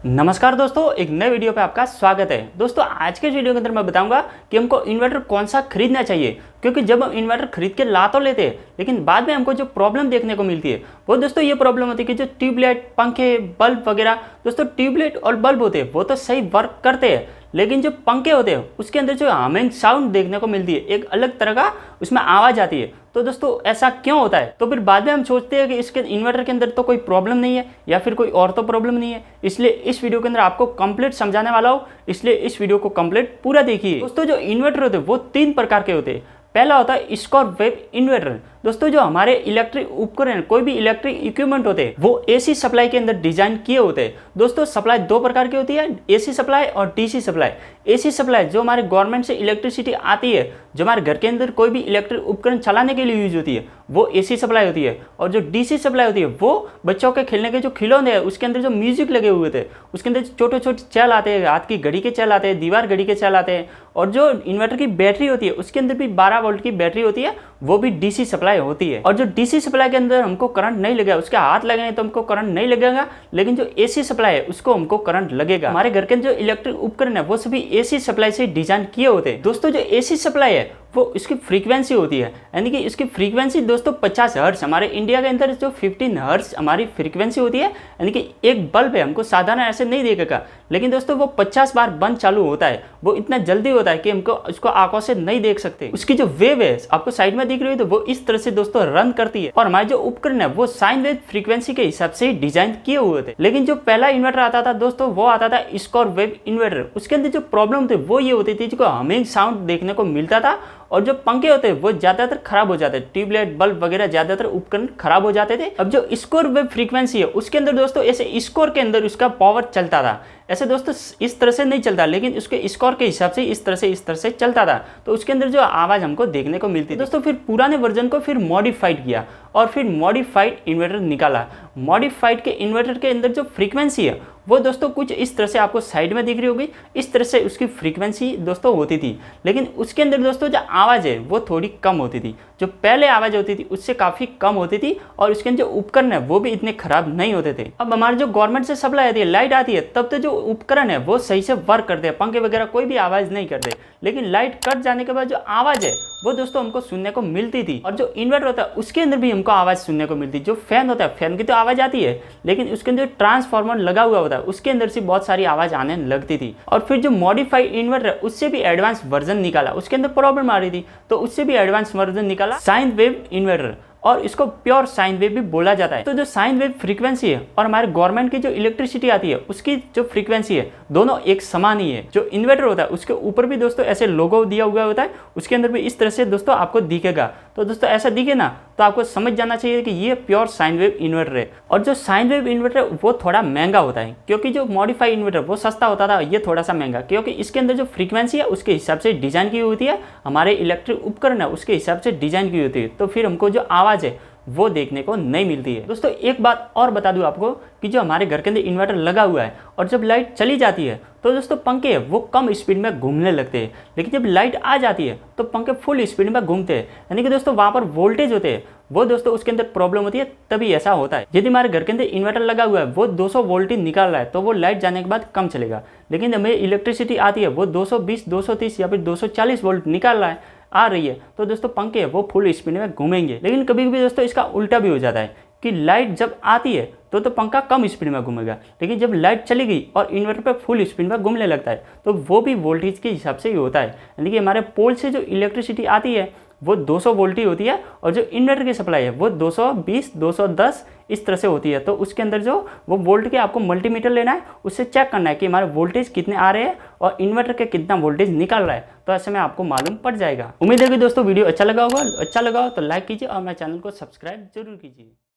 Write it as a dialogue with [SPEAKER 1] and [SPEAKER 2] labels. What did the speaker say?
[SPEAKER 1] नमस्कार दोस्तों, एक नए वीडियो पे आपका स्वागत है। दोस्तों आज के वीडियो के अंदर मैं बताऊंगा कि हमको इन्वर्टर कौन सा खरीदना चाहिए, क्योंकि जब हम इन्वर्टर खरीद के ला तो लेते हैं लेकिन बाद में हमको जो प्रॉब्लम देखने को मिलती है वो दोस्तों ये प्रॉब्लम होती है कि जो ट्यूबलाइट, पंखे, बल्ब वगैरह, दोस्तों ट्यूबलाइट और बल्ब होते हैं वो तो सही वर्क करते हैं, लेकिन जो पंखे होते हैं उसके अंदर जो हमिंग साउंड देखने को मिलती है, एक अलग तरह का उसमें आवाज़ आती है। तो दोस्तों ऐसा क्यों होता है? तो फिर बाद में हम सोचते हैं कि इसके इन्वर्टर के अंदर तो कोई प्रॉब्लम नहीं है या फिर कोई और तो प्रॉब्लम नहीं है, इसलिए इस वीडियो के अंदर आपको कंप्लीट समझाने वाला हूँ, इसलिए इस वीडियो को कंप्लीट पूरा देखिए। दोस्तों जो इन्वर्टर होते हैं वो 3 प्रकार के होते हैं। पहला होता है स्क्वायर वेव इन्वर्टर। दोस्तों जो हमारे इलेक्ट्रिक उपकरण, कोई भी इलेक्ट्रिक इक्विपमेंट होते हैं वो एसी सप्लाई के अंदर डिजाइन किए होते हैं। दोस्तों सप्लाई 2 प्रकार की होती है, एसी सप्लाई और डीसी सप्लाई। एसी सप्लाई जो हमारे गवर्नमेंट से इलेक्ट्रिसिटी आती है, जो हमारे घर के अंदर कोई भी इलेक्ट्रिक उपकरण चलाने के लिए यूज होती है, वो एसी सप्लाई होती है। और जो डीसी सप्लाई होती है वो बच्चों के खेलने के जो खिलौने हैं उसके अंदर जो म्यूजिक लगे हुए थे उसके अंदर छोटे छोटे चैल आते हैं, हाथ की घड़ी के चैल आते हैं, दीवार घड़ी के चैल आते हैं। और जो इन्वर्टर की बैटरी होती है उसके अंदर भी 12 वोल्ट की बैटरी होती है, वो भी डीसी सप्लाई होती है। और जो डीसी सप्लाई के अंदर हमको करंट नहीं लगेगा, उसके हाथ लगेंगे तो हमको करंट नहीं लगेगा, लेकिन जो एसी सप्लाई है उसको हमको करंट लगेगा। हमारे घर के जो इलेक्ट्रिक उपकरण है वो सभी एसी सप्लाई से डिजाइन किए होते हैं। दोस्तों जो एसी सप्लाई है वो इसकी फ्रीक्वेंसी होती है, यानी कि इसकी फ्रीक्वेंसी दोस्तों 50 हर्ट्ज, हमारे इंडिया के अंदर जो 15 हर्ट्ज हमारी फ्रीक्वेंसी होती है, यानी कि एक बल्ब है हमको साधारण ऐसे नहीं देखेगा, लेकिन दोस्तों वो 50 बार बंद चालू होता है, वो इतना जल्दी होता है कि हमको उसको आंखों से नहीं देख सकते। उसकी जो वेव है आपको साइड में दिख रही है तो वो इस तरह से दोस्तों रन करती है। और हमारे जो उपकरण है वो साइन वेव फ्रीक्वेंसी के हिसाब से डिजाइन किए हुए थे। लेकिन जो पहला इन्वर्टर आता था दोस्तों वो आता था स्क्वायर वेव इन्वर्टर। उसके अंदर जो प्रॉब्लम थी वो ये होती थी, जिसको हमिंग साउंड देखने को मिलता था और जो पंखे होते हैं वो ज्यादातर खराब हो जाते थे, ट्यूबलाइट, बल्ब वगैरह ज्यादातर उपकरण खराब हो जाते थे। अब जो स्क्वायर वेव फ्रीक्वेंसी है उसके अंदर दोस्तों ऐसे स्क्वायर के अंदर उसका पावर चलता था, ऐसे दोस्तों इस तरह से नहीं चलता, लेकिन उसके स्क्वायर के हिसाब से इस तरह से चलता था, तो उसके अंदर जो आवाज हमको देखने को मिलती थी। दोस्तों फिर पुराने वर्जन को फिर मॉडिफाइड किया और फिर मॉडिफाइड इन्वर्टर निकाला। मॉडिफाइड के इन्वर्टर के अंदर जो फ्रीक्वेंसी है वो दोस्तों कुछ इस तरह से आपको साइड में दिख रही होगी, इस तरह से उसकी फ्रीक्वेंसी दोस्तों होती थी, लेकिन उसके अंदर दोस्तों जो आवाज़ है वो थोड़ी कम होती थी। जो पहले आवाज़ होती थी उससे काफ़ी कम होती थी और उसके अंदर जो उपकरण है वो भी इतने खराब नहीं होते थे। अब हमारे जो गवर्नमेंट से सप्लाई आती है, लाइट आती है, तब तो जो उपकरण है वो सही से वर्क करते हैं, पंखे वगैरह कोई भी आवाज़ नहीं करते, लेकिन लाइट कट जाने के बाद जो आवाज़ है वो दोस्तों हमको सुनने को मिलती थी। और जो इन्वर्टर होता है उसके अंदर भी हमको आवाज़ सुनने को मिलती है। जो फैन होता है, फैन की तो आवाज़ आती है, लेकिन उसके अंदर ट्रांसफार्मर लगा हुआ होता है उसके अंदर से बहुत सारी आवाज़ आने लगती थी। और फिर जो मॉडिफाइड इन्वर्टर है उससे भी एडवांस वर्जन निकाला, उसके अंदर प्रॉब्लम आ रही थी तो उससे भी एडवांस वर्जन निकाला, साइन वेव इन्वर्टर, और इसको प्योर साइन वेव भी बोला जाता है। तो जो साइन वेव फ्रीक्वेंसी है और हमारे गवर्नमेंट की जो इलेक्ट्रिसिटी आती है उसकी जो फ्रीक्वेंसी है दोनों एक समान ही है। जो इन्वर्टर होता है उसके ऊपर भी दोस्तों ऐसे लोगो दिया हुआ होता है, उसके अंदर भी इस तरह से दोस्तों आपको दिखेगा। तो दोस्तों ऐसा दिखे ना तो आपको समझ जाना चाहिए कि ये प्योर साइन वेव इन्वर्टर है। और जो साइन वेव इन्वर्टर वो थोड़ा महंगा होता है, क्योंकि जो मॉडिफाइड इन्वर्टर वो सस्ता होता था, ये थोड़ा सा महंगा, क्योंकि इसके अंदर जो फ्रीक्वेंसी है उसके हिसाब से डिजाइन की होती है, हमारे इलेक्ट्रिक उपकरण है उसके हिसाब से डिजाइन की होती है, तो फिर हमको जो आवाज़ है वो देखने को नहीं मिलती है। दोस्तों एक बात और बता दूं आपको कि जो हमारे घर के अंदर इन्वर्टर लगा हुआ है और जब लाइट चली जाती है तो दोस्तों पंखे वो कम स्पीड में घूमने लगते हैं, लेकिन जब लाइट आ जाती है तो पंखे फुल स्पीड में घूमते हैं, यानी कि दोस्तों वहाँ पर वोल्टेज होते हैं वो दोस्तों उसके अंदर प्रॉब्लम होती है, तभी ऐसा होता है। यदि हमारे घर के अंदर इन्वर्टर लगा हुआ है वो 200 वोल्टेज निकाल रहा है तो वो लाइट जाने के बाद कम चलेगा, लेकिन हमें इलेक्ट्रिसिटी आती है वो 220, 230 या फिर 240 वोल्ट निकाल रहा है, आ रही है, तो दोस्तों पंखे वो फुल स्पीड में घूमेंगे। लेकिन कभी कभी दोस्तों इसका उल्टा भी हो जाता है कि लाइट जब आती है तो पंखा कम स्पीड में घूमेगा, लेकिन जब लाइट चली गई और इन्वर्टर पे फुल स्पीड में घूमने लगता है तो वो भी वोल्टेज के हिसाब से ही होता है, यानी कि हमारे पोल से जो इलेक्ट्रिसिटी आती है वो 200 वोल्ट ही होती है और जो इन्वर्टर की सप्लाई है वो 220, 210 इस तरह से होती है। तो उसके अंदर जो वो वोल्ट के आपको मल्टीमीटर लेना है, उससे चेक करना है कि हमारे वोल्टेज कितने आ रहे हैं और इन्वर्टर के कितना वोल्टेज निकल रहा है, तो ऐसे में आपको मालूम पड़ जाएगा। उम्मीद है कि दोस्तों वीडियो अच्छा लगा हो तो लाइक कीजिए और मेरे चैनल को सब्सक्राइब जरूर कीजिए।